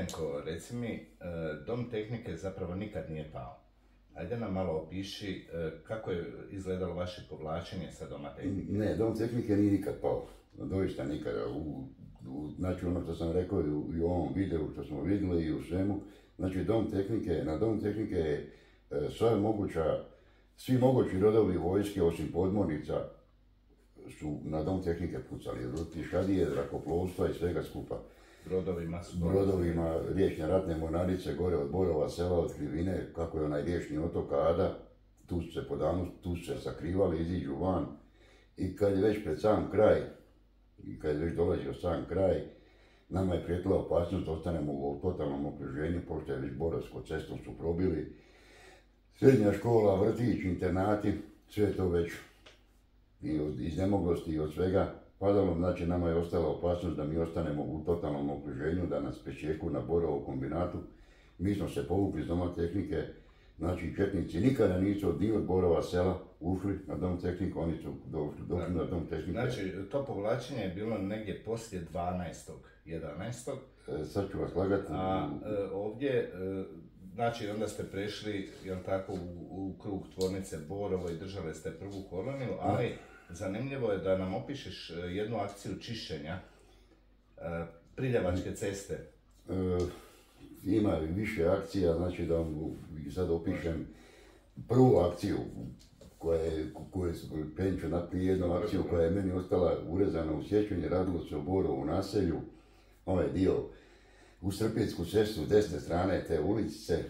Miljenko, reci mi, Dom tehnike zapravo nikad nije pao. Ajde nam malo opiši kako je izgledalo vaše povlačenje sa Doma tehnike. Ne, Dom tehnike nije nikad pao. Doista nikada. Znači ono što sam rekao i u ovom videu što smo vidjeli i u svemu. Znači na Dom tehnike je svi mogući rodovi vojske osim podmornica su na Dom tehnike pucali. Od pješadije, zrakoplovstva i svega skupa. Brodovima, riječne ratne mornarice, gore od Borova sela, od Krivine, kako je onaj riječni otok Ada, tu su se po danu, tu su se sakrivali, iziđu van. I kad je već pred sam kraj, i kad je već dolazio sam kraj, nama je prijetila opasnost da ostanemo u totalnom okruženju, pošto je već Borovsko cestom su probili. Srednja škola, vrtić, internati, sve to već i od iznemoglosti i od svega padalo, znači nama je ostala opasnost da mi ostanemo u totalnom okruženju, da nas pečeku na Borovom kombinatu. Mi smo se povukli iz Doma tehnike, znači četnici nikada nisu ni od Borova sela ušli na Dom tehnike, oni su došli na Dom tehnike. Znači, to povlačenje je bilo negdje poslije 12.11. Sad ću vas lagati. A ovdje, znači onda ste prešli, jel tako, u krug tvornice Borovo i držali ste prvu koloniju, ali zanimljivo je da nam opišeš jednu akciju čišćenja Priljevačke ceste. Ima više akcija, znači da vam sad opišem prvu akciju koju penču naprijed, jednu akciju koja je meni ostala urezana u sjećanju, radilo se o Borovu naselju, ovaj dio u Srpjetsku cestu s desne strane te uličice.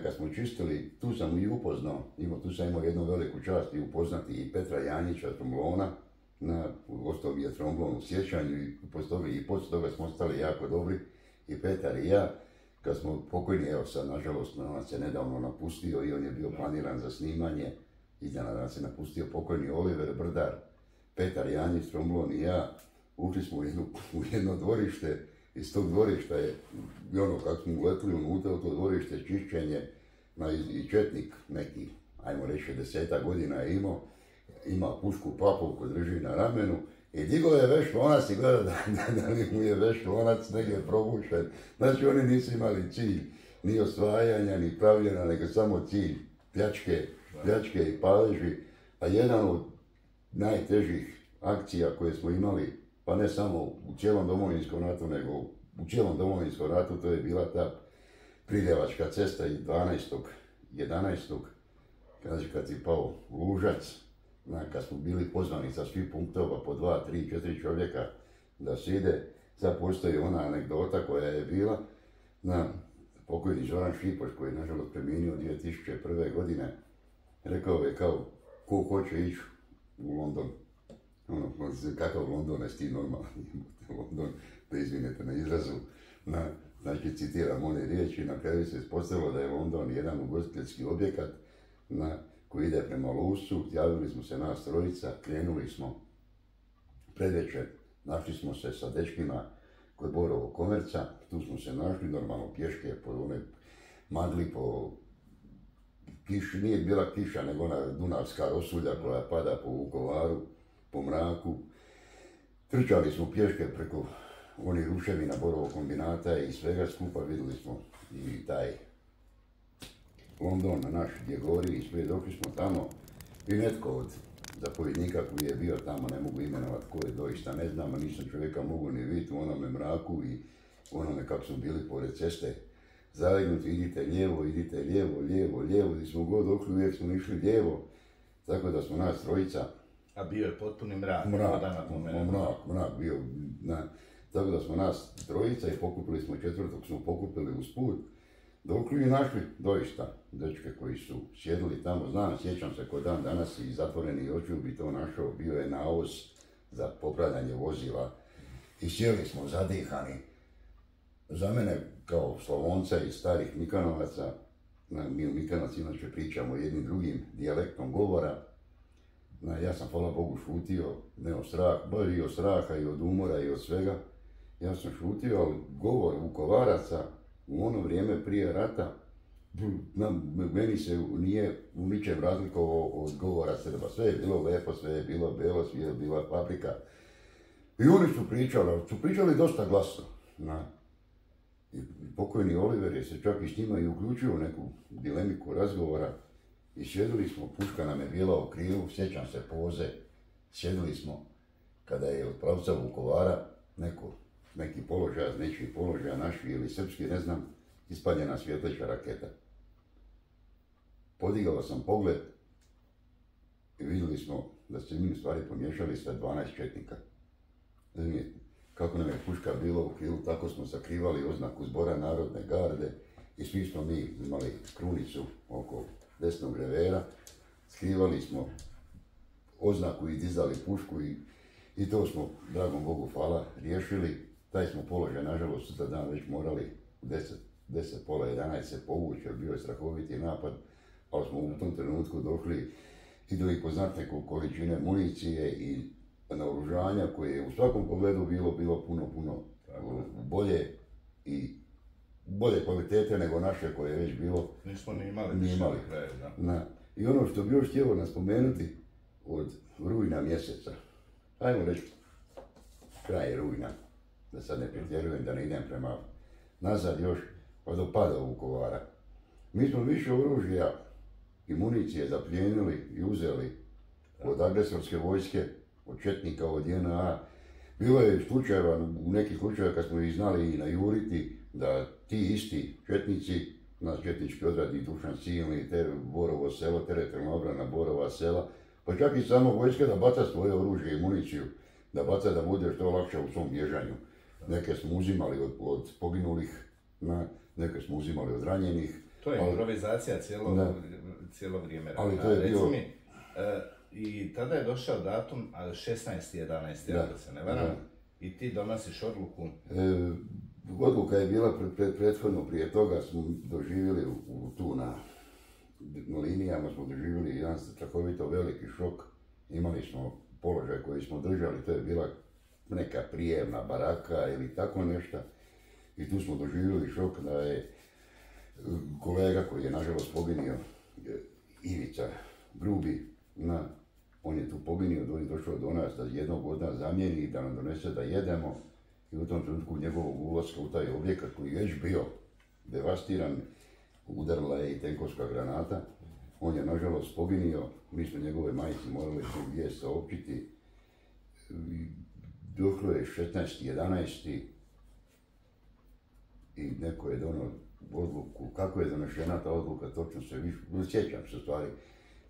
Kad smo čistili, tu sam i upoznao, tu sam imao jednu veliku čast i upoznati i Petra Janjića Tromblona, ostao mi je Tromblon u sjećanju i poslije toga smo ostali jako dobri, i Petar i ja. Kad smo pokojni, evo sad, nažalost, nas je nedavno napustio i on je bio planiran za snimanje, iznenada nas je napustio pokojni Oliver Brdar, Petar Janjić Tromblon i ja, ušli smo u jedno dvorište. Iz tog dvorišta je, i ono kako smo uletili unutra u to dvorište, čišćenje, i četnik neki, ajmo reći 10 godina je imao, ima pušku papovku, drži na ramenu i digao je veš lonac i gleda da li mu je veš lonac negdje probušen. Znači oni nisu imali cilj ni osvajanja, ni pravljena, nego samo cilj pljačke i paleži, a jedan od najtežih akcija koje smo imali, pa ne samo u cijelom Domovinskom ratu, nego u cijelom Domovinskom ratu, to je bila ta Priljevačka cesta i 12.11. kad je pao Lužac, kad smo bili pozvani sa svih punktova po 2, 3, 4 čovjeka da se ide. Sad postoji ona anegdota koja je bila na pokojni Zoran Šipoš, koji je nažalost preminio 2001. godine, rekao je kao ko hoće ići u London. Kakav London je ti normalni, London, da izvinete na izrazu, znači citiram one riječi, na kraju se ispostavilo da je London jedan ugostiteljski objekat koji ide prema Lusu, javili smo se nas trojica, krenuli smo predvečer, našli smo se sa dečkima kod Borovog komerca, tu smo se našli normalno pješke po one magli, po kiši, nije bila kiša nego ona dunavska rosulja koja pada po Vukovaru, po mraku. Trčali smo pješke preko onih ruševina Borovog kombinata i svega skupa, vidjeli smo i taj London naš gdje gori i sve, došli smo tamo i netko od zapovjednika koji je bio tamo, ne mogu imenovati ko je, doista ne znam, a nisam čovjeka mogu ni vidjeti u onome mraku i onome kako su bili pored ceste zalegnuti, idite lijevo, gdje smo god došli, uvijek smo išli lijevo, tako da smo nas trojica. A bio je potpuni mrak. Mrak bio. Tako da smo nas trojica i pokupili smo četvrtog, smo pokupili usput. Dokli i našli doista dečke koji su sjedili tamo, sjećam se ko dan danas i zatvoreni očiju bi to našao, bio je navoz za popravljanje vozila i sjeli smo zadihani. Za mene kao Slavonca iz starih Mikanovaca, mi u Mikanovac inače pričamo jednim drugim dijalektom govora, ja sam, hvala Bogu, šutio, ne od straha, baš i od straha, i od umora, i od svega. Ja sam šutio, ali govor Vukovaraca u ono vrijeme prije rata, meni se nije u ničem razlikovao od govora Srba. Sve je bilo lepo, sve je bilo belo, sve je bila paprika. I oni su pričali dosta glasno. I pokojni Oliver je se čak i s njima i uključio u neku dilemiku razgovora i sjedili smo, puška nam je bila u krilu, sjećam se poze, sjedili smo kada je od pravca Vukovara neki položaj, nečiji položaj, naši ili srpski, ne znam, ispaljena svjetleća raketa. Podigao sam pogled i vidjeli smo da se mi u stvari pomiješali sa 12 četnika. Razumijete, kako nam je puška bila u krilu, tako smo sakrivali oznaku Zbora narodne garde i svi smo mi imali krunicu oko desnog revera, skrivali smo oznaku i dizali pušku i to smo, dragom Bogu hvala, riješili. Taj smo položaj, nažalost, za dan već morali u 10, pola 11 se povući, jer bio je strahoviti napad, ali smo u tom trenutku došli i do znatne količine municije i naoružanja koje je u svakom pogledu bilo puno bolje i bolje kvalitete nego naše koje je već bilo. Nismo ni imali. Kraju, da. I ono što bi još htjelo naspomenuti od rujna mjeseca, ajmo reći kraj rujna, da sad ne pretjerujem, da ne idem prema nazad još, pa do pada Vukovara. Mi smo više oružja i municije zaplijenili i uzeli od agresorske vojske, od četnika, od JNA. Bilo je slučajeva, u nekih slučajeva kad smo ih znali i najuriti, da ti isti četnici, naš četnički odrad i Dušan Silni, Borovo selo, teritorijalna obrana Borova sela, pa čak i samo vojska da baca svoje oružje i municiju, da baca da bude što lakše u svom bježanju. Neke smo uzimali od poginulih, neke smo uzimali od ranjenih. To je improvizacija cijelo vrijeme. Ali to je bio... I tada je došao datum 16.11. ako se ne varam, i ti donosiš odluku. Odluka je bila prethodno, prije toga smo doživjeli tu na linijama, smo doživjeli jedan strahovito veliki šok. Imali smo položaj koji smo držali, to je bila neka prijemna baraka ili tako nešto. I tu smo doživjeli šok da je kolega koji je nažalost poginio, Ivica Grubi, on je tu poginio, on je došao do nas da jednog od nas zamijeni i da nam donese da jedemo. I u tom trenutku njegovog ulaska u taj objekat koji je već bio devastiran, udarila je i tenkovska granata. On je nažalost poginio, mi smo njegove majci morali tu vijest saopćiti. Došlo je 16.11. i neko je donio odluku, kako je donešena ta odluka, točno se sjećam se stvari.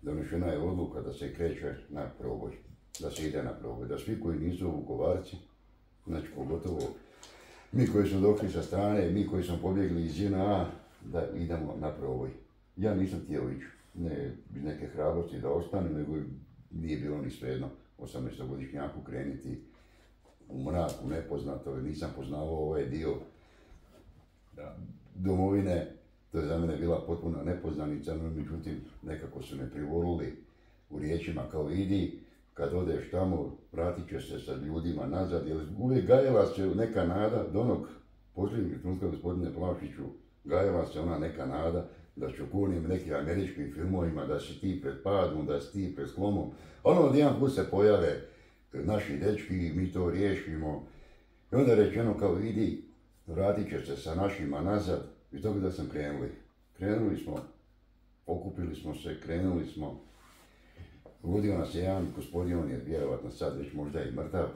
Donešena je odluka da se kreće na proboj, da se ide na proboj, da svi koji nisu Vukovarci, znači pogotovo mi koji smo došli sa strane, mi koji smo pobjegli iz JNA, da idemo na proboj. Ja nisam htio ići, ne iz neke hrabrosti da ostanem, nego nije bilo ni svejedno 18-godišnjaku krenuti u mraku, nepoznato, nisam poznavao ovaj dio domovine. To je za mene bila potpuna nepoznanica, no međutim nekako su me privolili u riječima kao idi, kad odeš tamo, vratit će se sa ljudima nazad, jer uvijek gajela se neka nada, do onog posljednjeg trenutka, gospodine Plavšiću, gajela se ona neka nada da ću u onim nekim američkim filmovima, da si ti pred padom, da si ti pred slomom. Ono jedan put se pojave naši dečki, mi to riješimo. I onda je rečeno kao idi, vratit će se sa našima nazad. I tako da sam krenuli. Krenuli smo, okupili smo se, krenuli smo. Vodio nas je jedan gospodin, on je vjerovatno sad već možda i mrtav,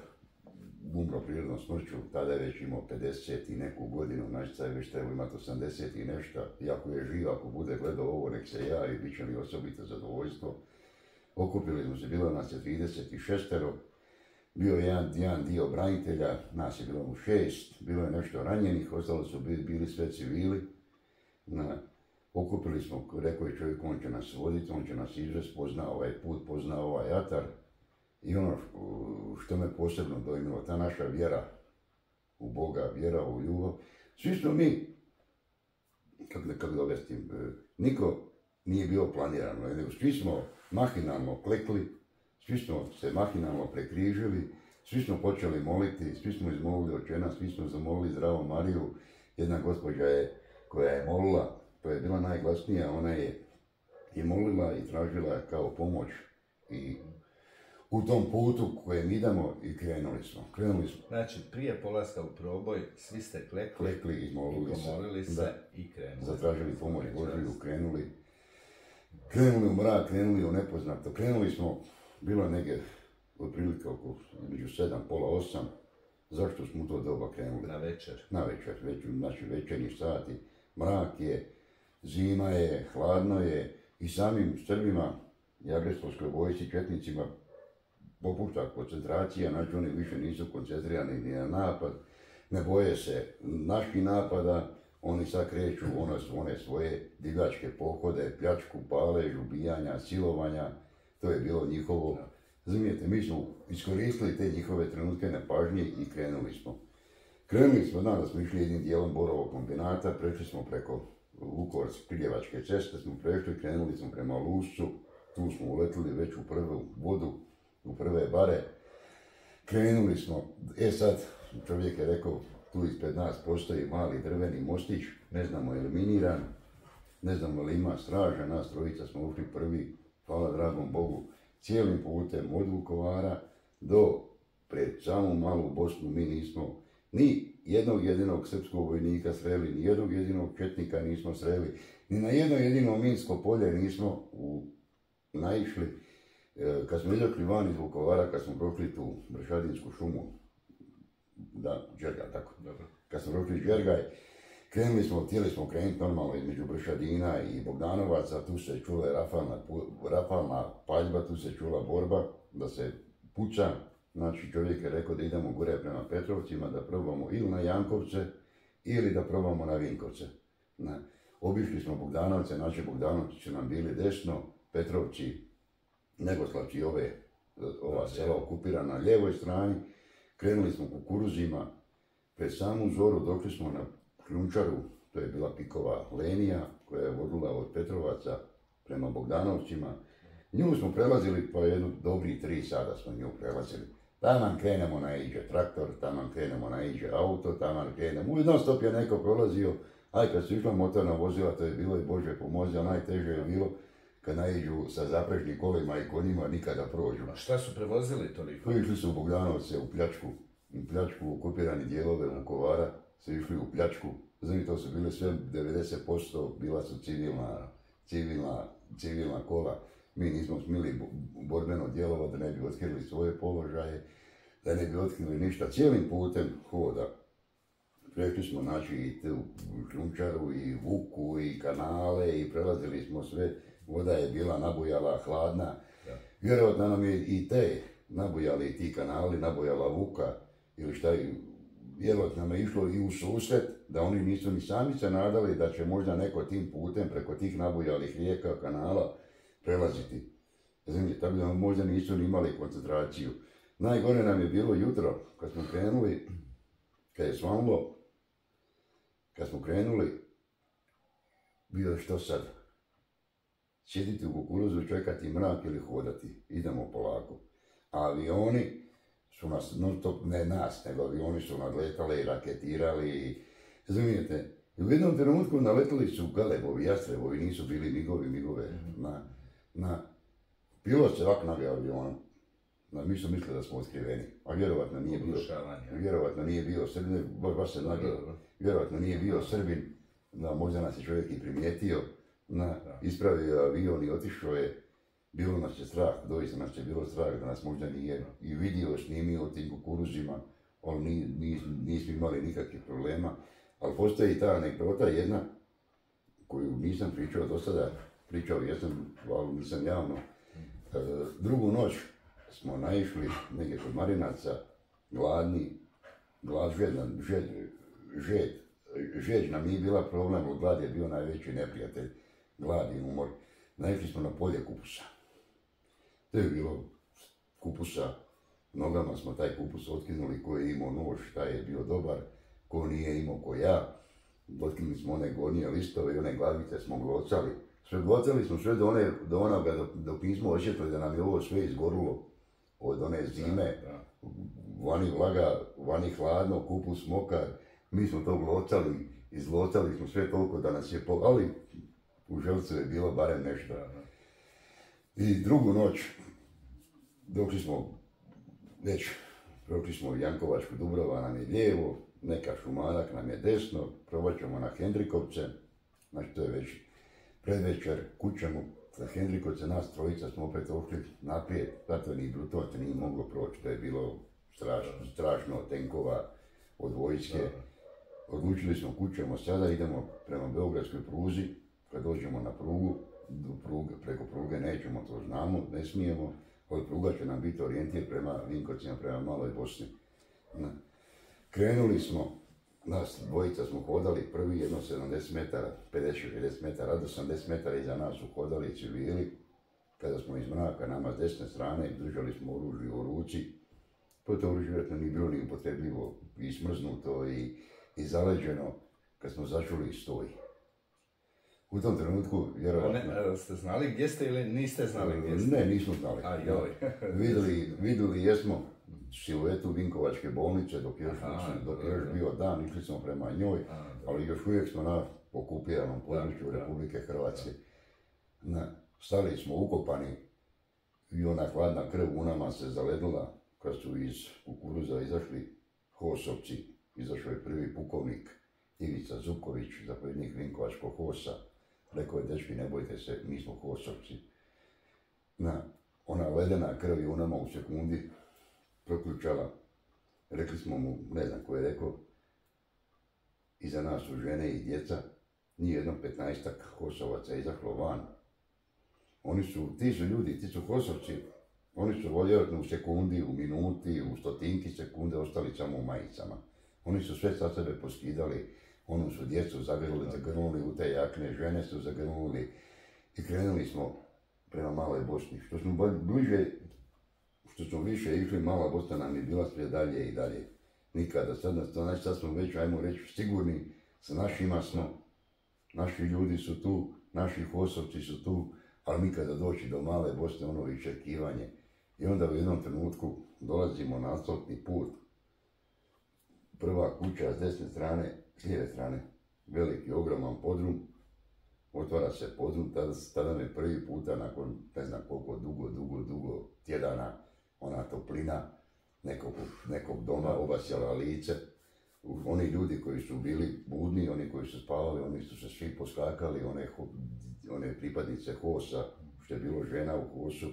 umro prirodnom smrću, tada je već imao 50 i neku godinu, našica je već trebao imati 80 i nešto. I ako je živ, ako bude gledao ovo, nek se javi, bit će mi osobito zadovoljstvo. Okupili smo se, bilo nas je 36, bio je jedan dio branitelja, nas je bilo u 6, bilo je nešto ranjenih, ostalo su bili sve civili. Okupili smo, rekao je čovjek, on će nas voditi, on će nas izvesti, pozna ovaj put, pozna ovaj atar. I ono što me posebno dojmilo, ta naša vjera u Boga, vjera u ljubav. Svi smo mi, kako da objasnim, niko nije bio planirano, nego svi smo mahinalno klekli, svi smo se mahinalno prekrižili, svi smo počeli moliti, svi smo izmolili Očena, svi smo zamolili Zdravu Mariju. Jedna gospođa koja je molila, to je bila najglasnija, ona je molila i tražila kao pomoć i u tom putu kojem idemo i krenuli smo. Znači, prije polaska u proboj, svi ste klekli i pomolili se i krenuli. Zatražili pomoć Božiju, krenuli u mrak, krenuli u nepoznato. Krenuli smo, bilo je negdje otprilike oko među 7, pola 8. Zašto smo u to doba krenuli? Na večer, znači večernji sati. Mrak je, zima je, hladno je i samim Srbima i agresorskoj vojsci, četnicima popušta koncentracija, znači oni više nisu koncentrirani ni na napad, ne boje se naših napada, oni sad kreću one svoje divljačke pohode, pljačku, palež, ubijanja, silovanja, to je bilo njihovo. Razumijete, mi smo iskoristili te njihove trenutke nepažnje i krenuli smo. Da smo išli jednim dijelom Borovog kombinata, prešli smo preko Vukovarsko-Piljevačke ceste, smo prešli, krenuli smo prema Luscu, tu smo uletili već u prvu vodu, u prve bare. Krenuli smo, sad čovjek je rekao, tu ispred nas postoji mali drveni mostić, ne znamo je li miniran, ne znamo li ima straža, nas trojica smo ušli prvi, hvala dragom Bogu, cijelim putem od Vukovara do pred samu malu Bosnu mi nismo ni jednog jedinog srpskog vojnika sreli, ni jednog jedinog četnika nismo sreli, ni na jedno jedino minsko polje nismo naišli. Kad smo izašli van iz Vukovara, kad smo prošli tu Bršadinsku šumu, Đergaj, tako. Dobro. Kad smo prošli Đergaj, htjeli smo krenuti normalno između Bršadina i Bogdanovaca, tu se čula rafalna paljba, tu se čula borba, da se puca. Znači čovjek je rekao da idemo gore prema Petrovcima, da probamo ili na Jankovce, ili da probamo na Vinkovce. Obišli smo Bogdanovce, znači Bogdanovci su nam bili desno, Petrovci, Negoslavci, ova sela okupirana na lijevoj strani. Krenuli smo kukuruzima, pred samu zoru došli smo na Kljunčaru, to je bila Pikova linija koja je vodila od Petrovaca prema Bogdanovcima. Nju smo prelazili pa jedno dobrih 3 sata smo nju prelazili. Taman krenemo naiđe traktor, taman krenemo naiđe auto, taman krenemo. Non stop je neko prolazio, kad su išla motorna vozila, to je bilo i Bože pomozi, a najteže je bilo kad naiđu sa zaprežnim kolima i konjima nikada prođu. A šta su prevozili toliko? Išli su u Bogdanovce u pljačku, okupirani dijelove Vukovara, su išli u pljačku. Znači to su bile sve 90%, bila su civilna kola. Mi nismo smjeli borbeno djelovati da ne bi otkrili svoje položaje, da ne bi otkrili ništa. Cijelim putem hoda prešli smo znači i tu Kljunčaru i Vuku i kanale i prelazili smo sve. Voda je bila nabujala, hladna. Ja. Vjerojatno nam je i te nabujali ti kanali, nabujala Vuka ili šta je. Vjerojatno nam je išlo i u susret da oni nisu ni sami se nadali da će možda neko tim putem preko tih nabujalih rijeka, kanala prelaziti. Znači, tako da možda nisu ni imali koncentraciju. Najgore nam je bilo jutro kad smo krenuli, kad je svanulo, kad smo krenuli, bio što sad? Sjediti u kukuruzu, čekati mrak ili hodati. Idemo polako. A avioni su nas, ne nas, nego avioni su nadletali, raketirali. Razumijete? I u jednom trenutku naletali su galebovi, jastrebovi, nisu bili migove. Pilot se ovako navio avionom. Mi su mislili da smo otkriveni, a vjerovatno nije bio Srbin, baš se nagio, vjerovatno nije bio Srbin, da možda nas je čovjek i primijetio, ispravio avion i otišao je, bilo nas je strah, doista nas je bilo strah da nas možda nije i vidio, snimio tim kukuruzima, ali nismo imali nikakvih problema, ali postoji ta anegdota jedna, koju nisam pričao do sada, pričao jesam, ali nisam javno. Drugu noć smo naišli negdje kod Marinaca, gladni, žeđ nam nije bila problem, ali glad je bio najveći neprijatelj, glad i umor. Naišli smo na polje kupusa. To je bilo kupusa, nogama smo taj kupus otkinuli, ko je imao nož, taj je bio dobar, ko nije imao ko ja. Otkinuli smo one gornje listove i one glavice smo glocali. Glocali smo sve do onoga dok nismo osjetili da nam je ovo sve izgorilo od one zime. Vani vlaga, vani hladno, kupus mokar. Mi smo to glocali, izglocali smo sve toliko da nas je ali u želcu je bilo barem nešto. I drugu noć Došli smo, već prošli smo Jankovačku, Dubrova nam je lijevo, neka Šumarak nam je desno, probat ćemo na Hendrikovce, znači to je već predvečer, kućemo za Hendrikovce, nas trojica smo opet ošli naprijed, zato ni Brutonce nije moglo proći, to je bilo strašno tenkova od vojske. Odlučili smo kućemo sada, idemo prema Beogradskoj pruzi, kad dođemo na prugu, preko pruge nećemo, to znamo, ne smijemo, ali pruga će nam biti orijentir prema Vinkovcima, prema Maloj Bosni. Krenuli smo, nas dvojica smo hodali, prvi jedno 70 metara, 50-60 metara, do 80 metara iza nas su hodali civili. Kada smo iz mraka, nama s desne strane, držali smo oružje u ruci. To oružje vjerojatno nije bilo ni upotrebljivo, i smrznuto i zaleđeno, kad smo začuli stoj. U tom trenutku, vjerojatno... Ste znali gdje ste ili niste znali gdje ste? Ne, nismo znali. Vidjeli jesmo siluetu Vinkovačke bolnice dok je još bio dan, išli smo prema njoj, ali još uvijek smo na okupiranom području Republike Hrvatske. Stali smo ukopani i ona hladna krv u nama se zaledila kad su iz kukuruza izašli HOS-ovci. Izašao je prvi pukovnik Ivica Zuković, zapovjednik Vinkovačkog HOS-a. Rekao je, dečki, ne bojte se, mi smo HOS-ovci. Ona ledena krv je u nama u sekundi proključala. Rekli smo mu, ne znam ko je rekao, iza nas su žene i djeca, nije jedno 15-ak HOS-ovaca izašlo van. Ti su ljudi, ti su HOS-ovci, oni su vjerojatno u sekundi, u minuti, u stotinki sekunde ostali samo u majicama. Oni su sve sa sebe poskidali, onu su djecu zagrnuli u te jakne, žene su zagrnuli i krenuli smo prema Maloj Bosni. Što smo više išli, Mala Bosna nam je bila sve dalje i dalje. Nikada, sad smo već, ajmo reći, sigurni, sa našima smo, naši ljudi su tu, naši HOS-ovci su tu, ali nikada doći do Male Bosne, ono iščekivanje. I onda u jednom trenutku dolazimo na asfaltni put. Prva kuća s desne strane, s lijeve strane, veliki, ogroman podrum. Otvara se podrum, tada me prvi puta nakon ne znam koliko dugo tjedana ona toplina nekog doma obasjala lice. Oni ljudi koji su bili budni, oni koji su spavali, oni su se svi poskakali, one pripadnice HOS-a, što je bilo žena u HOS-u,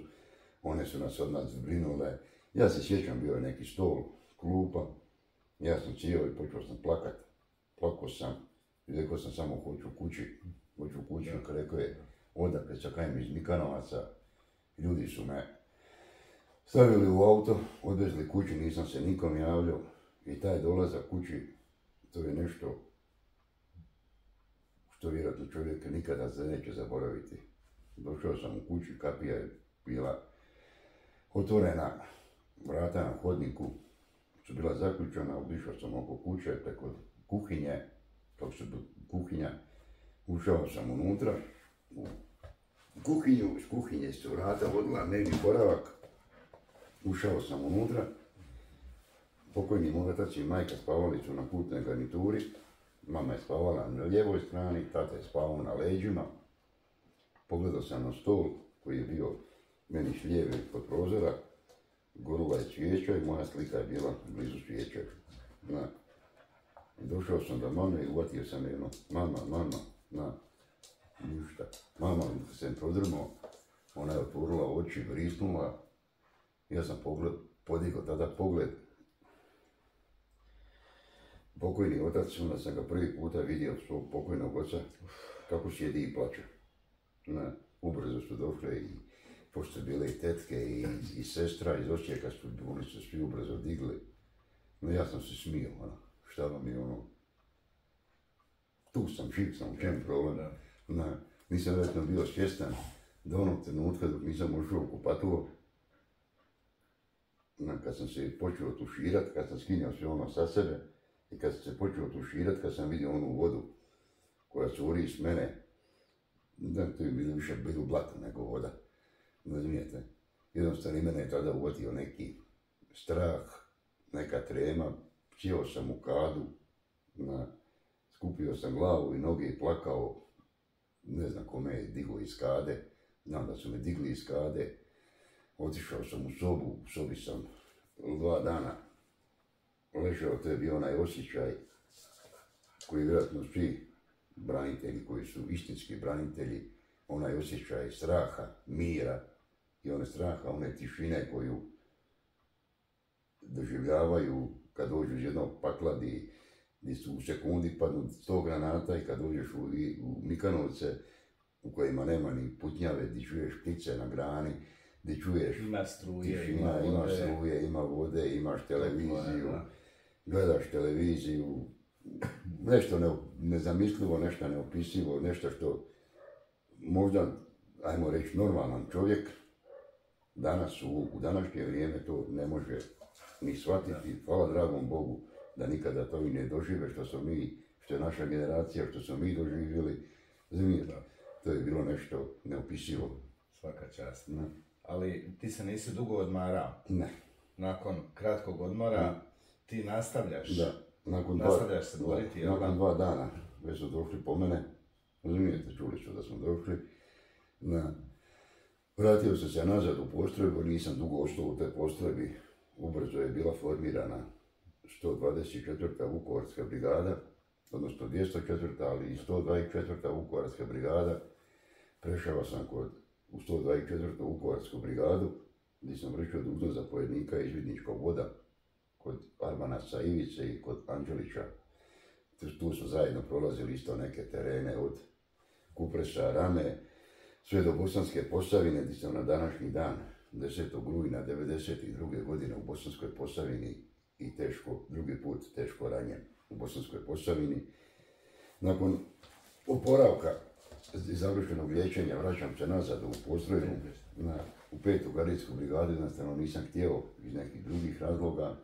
one su nas od nas zbrinule. Ja se sjećam, bio je neki stol, klupa, ja sam cijel i počeo sam plakat. Plakao sam i rekao sam samo hoću kući, rekao je odakle, čakajem iz Mikanovaca. Ljudi su me stavili u auto, odvezli kući, nisam se nikom javljao i taj dolazak kući, to je nešto što vjerojatno čovjek nikada se neće zaboraviti. Došao sam u kući, kapija je bila otvorena, vrata na hodniku su bila zaključena, obišao sam oko kuće, preko kuhinja, ušao sam unutra, u kuhinju, iz kuhinje su vrata vodila dnevni boravak, ušao sam unutra, pokojni moj otac i majka spavali su na putnoj garnituri, mama je spavala na lijevoj strani, tata je spavao na leđima, pogledao sam na stol koji je bio meni s lijeve kod prozora, gorula je cvijeća i moja slika je bila blizu cvijeća. Došao sam do mame i uvatio sam jedno, mama, ništa. Mama se prodrmao, ona je otvorila oči, vrisnula, ja sam podigao tada pogled. Pokojni otac, onda sam ga prvi puta vidio svog pokojnog oca, kako sjedi i plače. Ubrzo su došle i pošto su bile i tetke i sestra iz Osijeka, oni su svi ubrzo digli. No ja sam se smio, šta vam je tu sam, živ sam, u čem problem. Nisam vjerojatno bio svjestan do onog trenutka dok nisam ušao u kupatilo. Kad sam se počeo tuširat, kad sam skinio sve ono sa sebe i kad sam se počeo tuširat, kad sam vidio onu vodu koja curi iz mene, to je bilo više bilo blato nego voda. Razumijete? Jednostavno mene je tada uvatio neki strah, neka trema, sjeo sam u kadu, skupio sam glavu i noge i plakao, ne znam kome je digao iz kade, znam da su me digli iz kade, Otišao sam u sobu, u sobi sam 2 dana ležao, to je bio onaj osjećaj koji vjerojatno svi branitelji koji su istinski branitelji, onaj osjećaj straha, mira i one straha, one tišine koju doživljavaju kad dođu iz jednog pakla gdje su u sekundi padnu 100 granata i kad dođeš u Mikanovce u kojima nema ni putnjave, gdje čuješ ptice na grani, gdje čuješ ima struje, tišina, ima struje, ima vode, imaš televiziju, gledaš televiziju, nešto nezamislivo, nešto neopisivo, nešto što možda, ajmo reći, normalan čovjek danas u današnje vrijeme to ne može ni shvatiti. Hvala dragom Bogu da nikada to i ne dožive što je naša generacija, što smo mi doživjeli. To je bilo nešto neopisivo. Svaka čast. Ne. Ali ti se nisi dugo odmarao. Ne. Nakon kratkog odmora ti nastavljaš. Da. Nastavljaš se boriti. Nakon 2 dana već su došli po mene. Razumijete, čuli su da smo došli. Vratio sam se nazad u postrojbu, nisam dugo ostao u toj postrojbi. Ubrzo je bila formirana 124. Vukovarska brigada, odnosno 204. ali i 124. Vukovarska brigada. Prešao sam u 124. Vukovarsku brigadu, gdje sam vršio dužnost zapovjednika izvidničkog voda kod Armanaca Ivice i kod Anđelića. Tu su zajedno prolazili isto neke terene od Kupresa, Rame, sve do Bosanske Posavine, gdje sam na današnji dan 10. rujna 1992. godine u Bosanskoj Posavini i drugi put teško ranjen u Bosanskoj Posavini. Nakon oporavka i završenog liječenja vraćam se nazad u postrojbu u 5. gardijsku brigadu, jednostavno nisam htio iz nekih drugih razloga,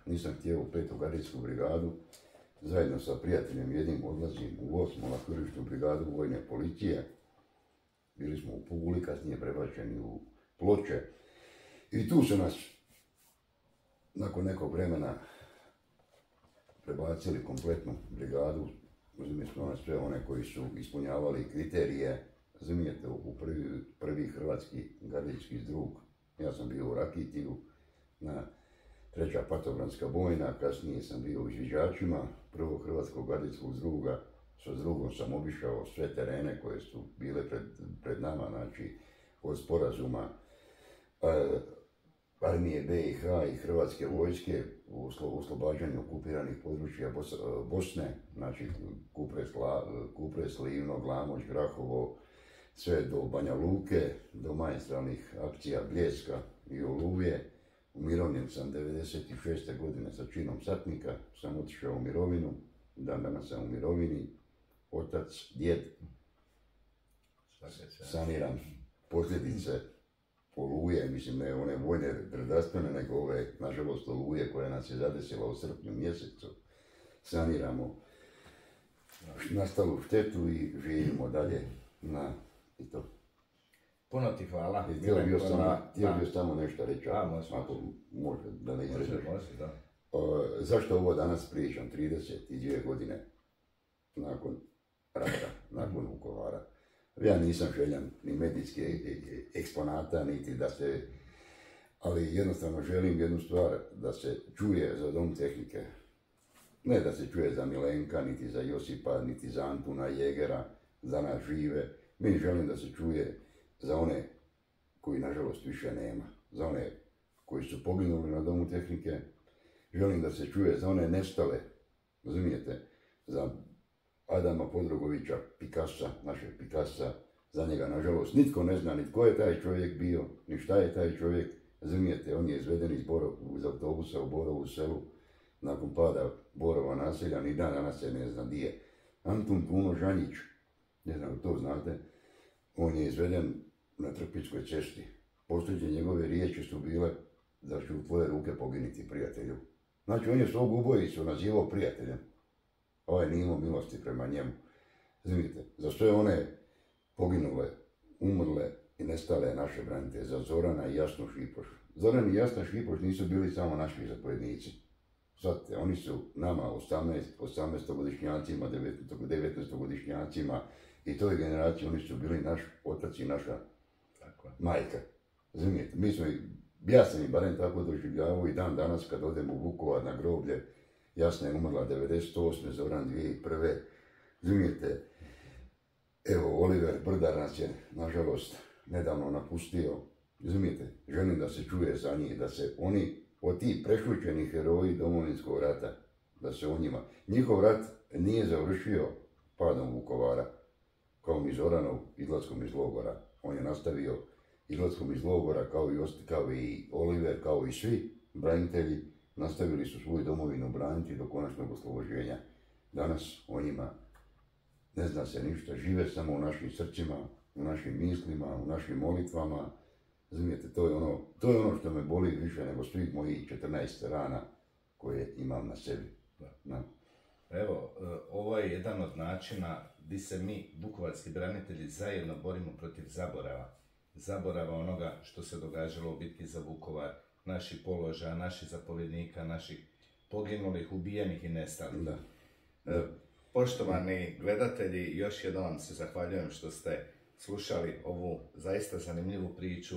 nisam htio u 5. gardijsku brigadu. Zajedno sa prijateljem jednim odlazim u 8. lakurišnu brigadu vojne policije. Bili smo u Puli, kasnije prebačeni u Ploče. I tu su nas nakon nekog vremena prebacili kompletnu brigadu. Razumijete, sve one koji su ispunjavali kriterije, razumijete, u prvi hrvatski gardijski zdrug. Ja sam bio u Rakitiju, na 3. patobranska bojna, kasnije sam bio u Izviđačima, prvog hrvatskog gardijskog zdruga. Sa zdrugom sam obišao sve terene koje su bile pred nama, znači od sporazuma armije BiH i Hrvatske vojske u oslobađanju okupiranih područja Bosne, znači Kupres, Livno, Glamoč, Grahovo, sve do Banja Luke, do magistralnih akcija Bljeska i Oluje. Umirovljen sam 1996. godine sa činom satnika, sam otišao u mirovinu, dan danas sam u mirovini, otac, djed, saniram posljedice Oluje, mislim ne one vojne redarstvene, nego ove, nažalost, Oluje koja nas je zadesila u srpnju mjesecu. Saniramo nastalu štetu i živimo dalje i to. Puno ti hvala. Htio bih samo nešto reći, ako može da ne izrežeš. Može, da. Zašto ovo danas pričam, 32 godine nakon rata, nakon Vukovara? Ja nisam željan ni medijski eksponata, niti da se... Ali jednostavno želim jednu stvar, da se čuje za Dom tehnike. Ne da se čuje za Milenka, niti za Josipa, niti za Antuna Jegera, za nas žive. Mi želim da se čuje za one koji nažalost više nema. Za one koji su poginuli na Domu tehnike. Želim da se čuje za one nestale, razumijete, za Adama Podrogovića, Pikasa, našeg Pikasa, za njega nažalost nitko ne zna ni tko je taj čovjek bio, ni šta je taj čovjek, razumijete, on je izveden iz autobusa u Borovu selu, nakon pada Borova naselja, ni dan danas se ne zna di je. Antun Puno Žanjić, ne znam to znate, on je izveden na Trpinjskoj cesti. Posljednje njegove riječi su bile da ću u tvoje ruke poginiti, prijatelju. Znači on je svog ubojicu nazivao prijateljem. Ovaj nije imao milosti prema njemu. Razumijete, za sve one poginule, umrle i nestale naše branitelje, za Zorana i Jasnu Šipoš. Zoran i Jasna Šipoš nisu bili samo naši zapovjednici. Shvatite, oni su nama 18-godišnjacima, 19-godišnjacima i toj generaciji oni su bili naš otac i naša majka. Razumijete, ja sam i barem tako doživljavao i dan danas kad odem u Vukovar na groblje, Jasna je umrla 98. Zoran 2001. Razumijete, evo Oliver Brdar nas je, nažalost, nedavno napustio. Razumijete, želim da se čuje za njih, da se oni, od tih prešućenih heroji Domovinskog rata, da se o njima, njihov rat nije završio padom Vukovara, kao i Zoranov izlaskom iz logora. On je nastavio izlaskom iz logora kao i Oliver, kao i svi branitelji, nastavili su svoju domovinu braniti do konačnog oslobođenja. Danas o njima ne zna se ništa, žive samo u našim srcima, u našim mislima, u našim molitvama. Razumijete, to je ono što me boli više nego svih mojih 14 rana koje imam na sebi. Da. Evo, ovo je jedan od načina gdje se mi, vukovarski branitelji, zajedno borimo protiv zaborava. Zaborava onoga što se događalo u bitki za Vukovar, naših položaja, naših zapovjednika, naših poginulih, ubijenih i nestalih. Da. Poštovani gledatelji, još jednom vam se zahvaljujem što ste slušali ovu zaista zanimljivu priču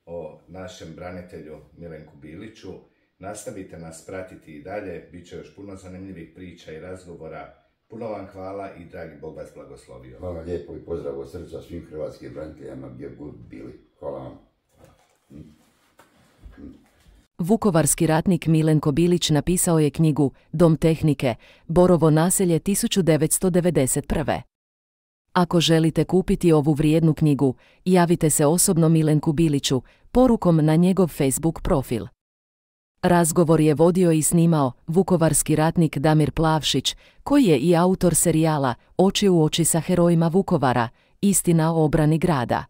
o našem branitelju Milenku Biliću. Nastavite nas pratiti i dalje, bit će još puno zanimljivih priča i razgovora. Puno vam hvala i dragi Bog vas blagoslovio. Hvala lijepo i pozdrav od srca svim hrvatskim braniteljama gdje god bili. Hvala vam. Vukovarski ratnik Milenko Bilić napisao je knjigu Dom tehnike, Borovo naselje 1991. Ako želite kupiti ovu vrijednu knjigu, javite se osobno Milenku Biliću porukom na njegov Facebook profil. Razgovor je vodio i snimao vukovarski ratnik Damir Plavšić, koji je i autor serijala Oči u oči sa herojima Vukovara, Istina o obrani grada.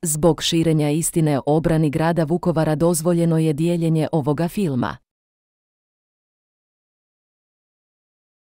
Zbog širenja istine o obrani grada Vukovara dozvoljeno je dijeljenje ovoga filma.